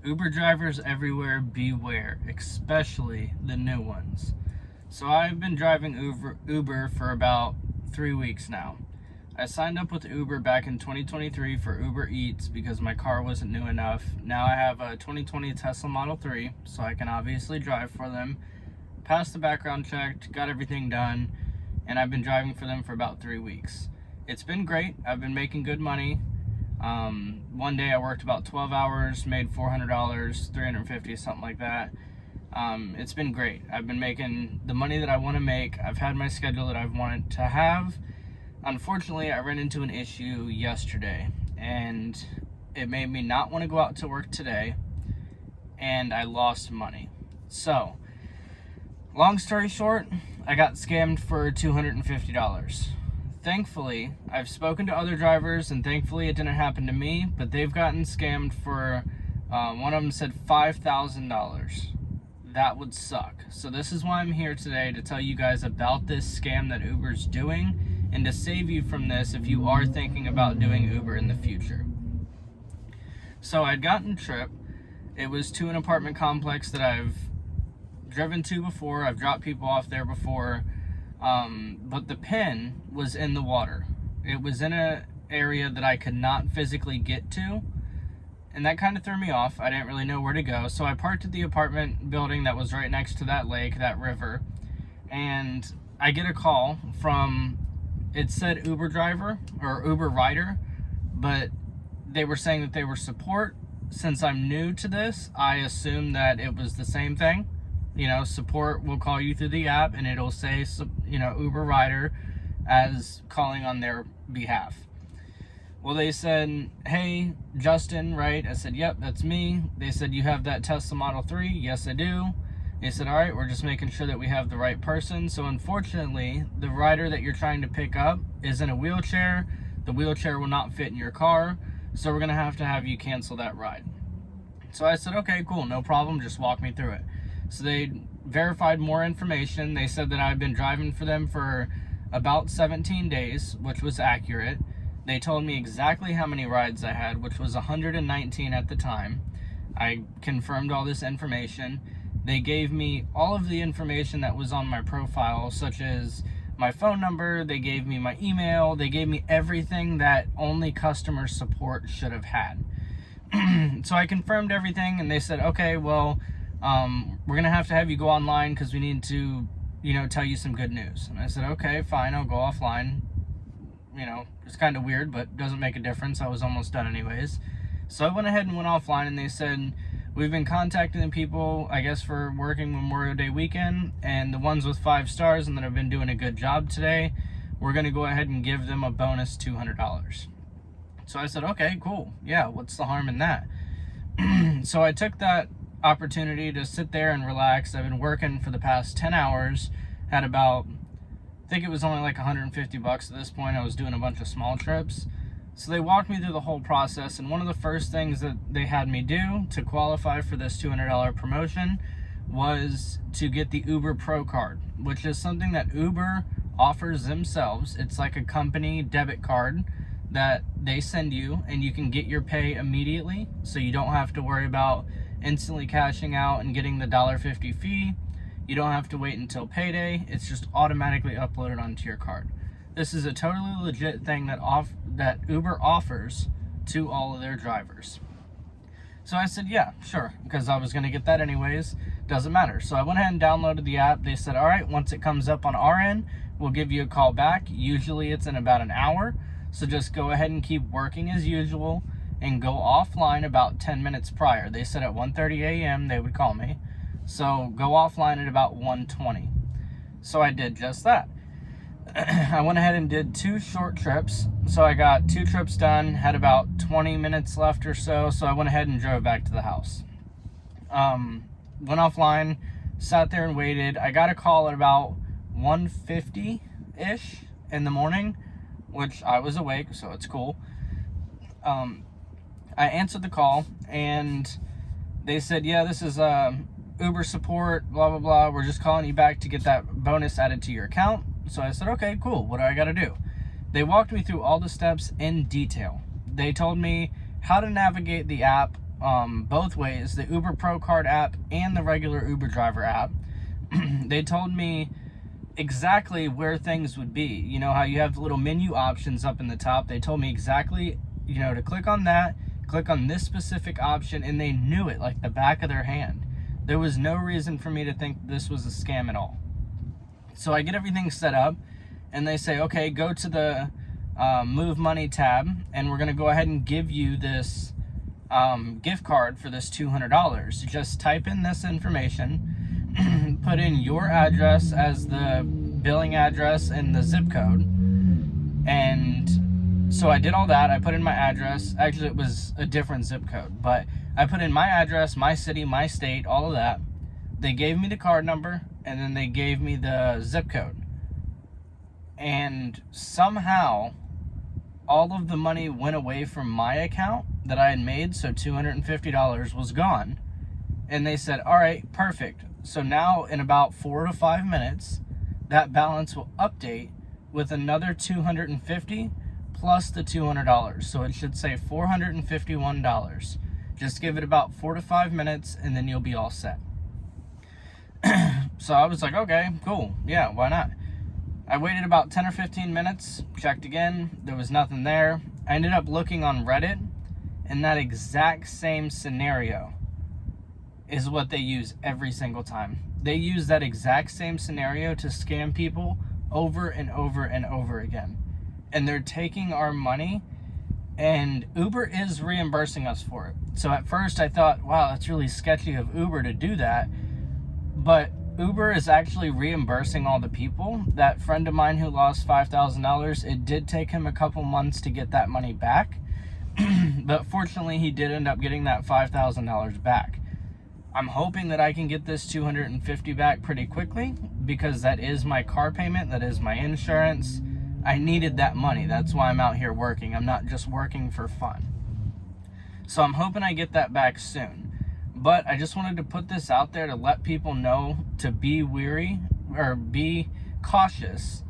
Uber drivers everywhere, beware, especially the new ones. So I've been driving Uber for about 3 weeks now. I signed up with Uber back in 2023 for Uber Eats because my car wasn't new enough. Now I have a 2020 Tesla Model 3, so I can obviously drive for them. Passed the background check, got everything done, and I've been driving for them for about 3 weeks. It's been great. I've been making good money. One day I worked about 12 hours, made $400, $350, something like that. It's been great. I've been making the money that I want to make. I've had my schedule that I've wanted to have. Unfortunately, I ran into an issue yesterday, and it made me not want to go out to work today, and I lost money. So, long story short, I got scammed for $250. Thankfully, I've spoken to other drivers, and thankfully it didn't happen to me, but they've gotten scammed for, one of them said $5,000. That would suck. So this is why I'm here today, to tell you guys about this scam that Uber's doing, and to save you from this if you are thinking about doing Uber in the future. So I'd gotten a trip. It was to an apartment complex that I've driven to before. I've dropped people off there before. But the pin was in the water. It was in an area that I could not physically get to, and that kind of threw me off. I didn't really know where to go, so I parked at the apartment building that was right next to that lake, that river, and I get a call from, it said Uber driver or Uber rider, but they were saying that they were support. Since I'm new to this, I assumed that it was the same thing. You know, support will call you through the app and it'll say, you know, Uber rider as calling on their behalf. Well, they said, hey, Justin, right? I said, yep, that's me. They said, you have that Tesla Model 3? Yes, I do. They said, all right, we're just making sure that we have the right person. So unfortunately, the rider that you're trying to pick up is in a wheelchair. The wheelchair will not fit in your car. So we're going to have you cancel that ride. So I said, okay, cool, no problem. Just walk me through it. So they verified more information. They said that I've been driving for them for about 17 days, which was accurate. They told me exactly how many rides I had, which was 119 at the time. I confirmed all this information. They gave me all of the information that was on my profile, such as my phone number. They gave me my email. They gave me everything that only customer support should have had. So I confirmed everything, and they said, okay, well, we're gonna have you go online because we need to, you know, tell you some good news. And I said, okay, fine, I'll go offline. You know, it's kind of weird, but doesn't make a difference. I was almost done anyways. So I went ahead and went offline, and they said, we've been contacting the people, I guess, for working Memorial Day weekend, and the ones with 5 stars and that have been doing a good job today, we're gonna go ahead and give them a bonus $200. So I said, okay, cool. Yeah, what's the harm in that? So I took that opportunity to sit there and relax. I've been working for the past 10 hours, had about, I think it was only like $150 at this point. I was doing a bunch of small trips. So they walked me through the whole process, and one of the first things that they had me do to qualify for this $200 promotion was to get the Uber Pro card, which is something that Uber offers themselves. It's like a company debit card that they send you, and you can get your pay immediately, so you don't have to worry about instantly cashing out and getting the $1.50 fee. You don't have to wait until payday. It's just automatically uploaded onto your card. This is a totally legit thing that Uber offers to all of their drivers. So I said, yeah, sure, because I was going to get that anyways. Doesn't matter. So I went ahead and downloaded the app. They said, all right, once it comes up on our end, we'll give you a call back. Usually it's in about an hour. So just go ahead and keep working as usual and go offline about 10 minutes prior. They said at 1:30 a.m. they would call me. So go offline at about 1:20. So I did just that. I went ahead and did 2 short trips. So I got 2 trips done, had about 20 minutes left or so. So I went ahead and drove back to the house. Went offline, sat there and waited. I got a call at about 1:50-ish in the morning, which I was awake, so it's cool. I answered the call, and they said, yeah, this is Uber support, blah, blah, blah. We're just calling you back to get that bonus added to your account. So I said, okay, cool. What do I got to do? They walked me through all the steps in detail. They told me how to navigate the app, both ways, the Uber Pro Card app and the regular Uber Driver app. They told me exactly where things would be. You know how you have little menu options up in the top? They told me exactly, to click on that, click on this specific option, and they knew it like the back of their hand. There was no reason for me to think this was a scam at all. So I get everything set up, and they say, okay, go to the Move Money tab, and we're going to go ahead and give you this gift card for this $200. Just type in this information, put in your address as the billing address and the zip code. And so I did all that. I put in my address. Actually, it was a different zip code, but I put in my address, my city, my state, all of that. They gave me the card number, and then they gave me the zip code. And somehow all of the money went away from my account that I had made, so $250 was gone. And they said, all right, perfect. So now in about 4 to 5 minutes, that balance will update with another $250 plus the $200. So it should say $451. Just give it about 4 to 5 minutes, and then you'll be all set. So I was like, okay, cool. Yeah, why not? I waited about 10 or 15 minutes, checked again, there was nothing there. I ended up looking on Reddit, and that exact same scenario is what they use every single time. They use that exact same scenario to scam people over and over and over again. And they're taking our money, and Uber is reimbursing us for it. So at first I thought, wow, that's really sketchy of Uber to do that. But Uber is actually reimbursing all the people. That friend of mine who lost $5,000, it did take him a couple months to get that money back. But fortunately, he did end up getting that $5,000 back. I'm hoping that I can get this $250 back pretty quickly, because that is my car payment, that is my insurance. I needed that money. That's why I'm out here working. I'm not just working for fun. So I'm hoping I get that back soon. But I just wanted to put this out there to let people know to be wary or be cautious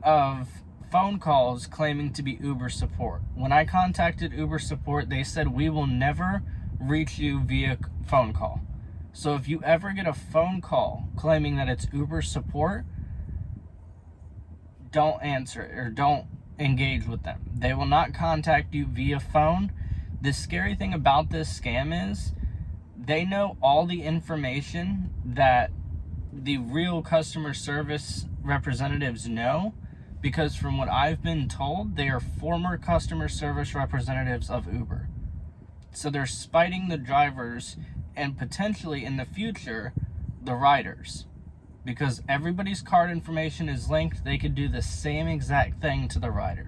of phone calls claiming to be Uber support. When I contacted Uber support, they said we will never reach you via phone call. So if you ever get a phone call claiming that it's Uber support, don't answer it or don't engage with them. They will not contact you via phone. The scary thing about this scam is they know all the information that the real customer service representatives know, because from what I've been told, they are former customer service representatives of Uber. So they're spiting the drivers and potentially in the future, the riders. Because everybody's card information is linked, they could do the same exact thing to the riders.